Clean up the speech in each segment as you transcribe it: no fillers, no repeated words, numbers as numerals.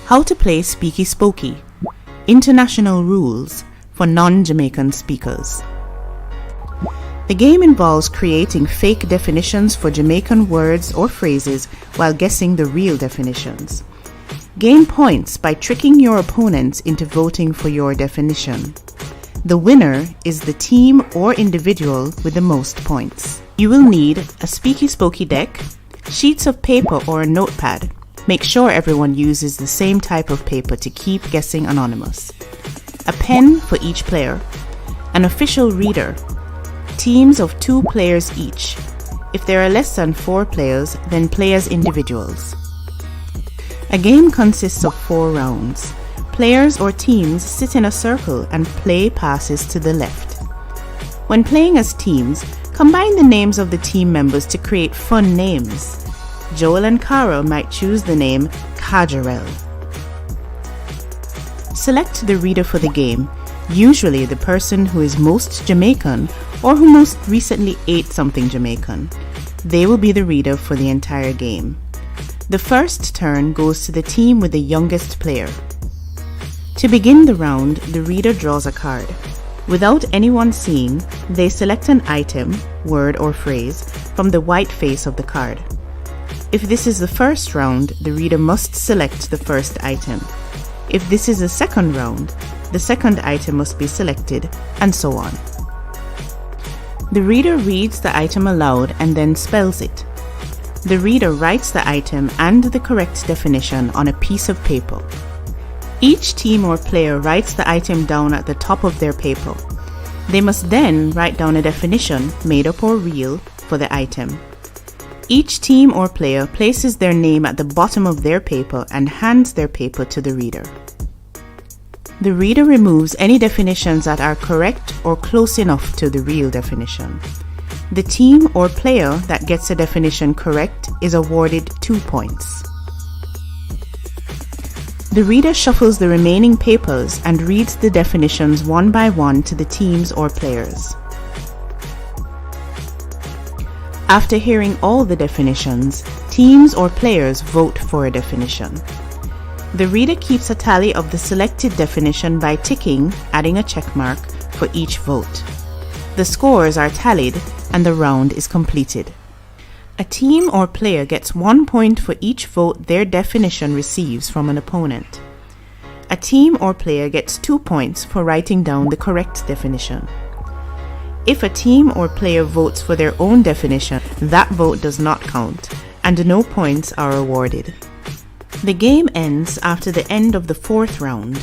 How to play Speaky Spokey, international rules for non-Jamaican speakers. The game involves creating fake definitions for Jamaican words or phrases while guessing the real definitions. Gain points by tricking your opponents into voting for your definition. The winner is the team or individual with the most points. You will need a Speaky Spokey deck, sheets of paper or a notepad. Make sure everyone uses the same type of paper to keep guessing anonymous. A pen for each player. An official reader. Teams of 2 players each. If there are less than 4 players, then play as individuals. A game consists of 4 rounds. Players or teams sit in a circle and play passes to the left. When playing as teams, combine the names of the team members to create fun names. Joel and Cara might choose the name Kajarel. Select the reader for the game, usually the person who is most Jamaican or who most recently ate something Jamaican. They will be the reader for the entire game. The first turn goes to the team with the youngest player. To begin the round, the reader draws a card. Without anyone seeing, they select an item, word or phrase, from the white face of the card. If this is the first round, the reader must select the first item. If this is the second round, the second item must be selected, and so on. The reader reads the item aloud and then spells it. The reader writes the item and the correct definition on a piece of paper. Each team or player writes the item down at the top of their paper. They must then write down a definition, made up or real, for the item. Each team or player places their name at the bottom of their paper and hands their paper to the reader. The reader removes any definitions that are correct or close enough to the real definition. The team or player that gets a definition correct is awarded 2 points. The reader shuffles the remaining papers and reads the definitions one by one to the teams or players. After hearing all the definitions, teams or players vote for a definition. The reader keeps a tally of the selected definition by ticking, adding a check mark for each vote. The scores are tallied and the round is completed. A team or player gets 1 point for each vote their definition receives from an opponent. A team or player gets 2 points for writing down the correct definition. If a team or player votes for their own definition, that vote does not count, and no points are awarded. The game ends after the end of the 4th round.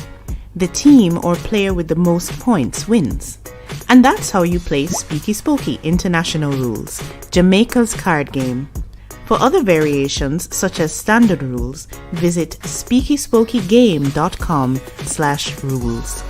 The team or player with the most points wins. And that's how you play Speaky Spokey International Rules, Jamaica's card game. For other variations, such as standard rules, visit speakyspokeygame.com/rules.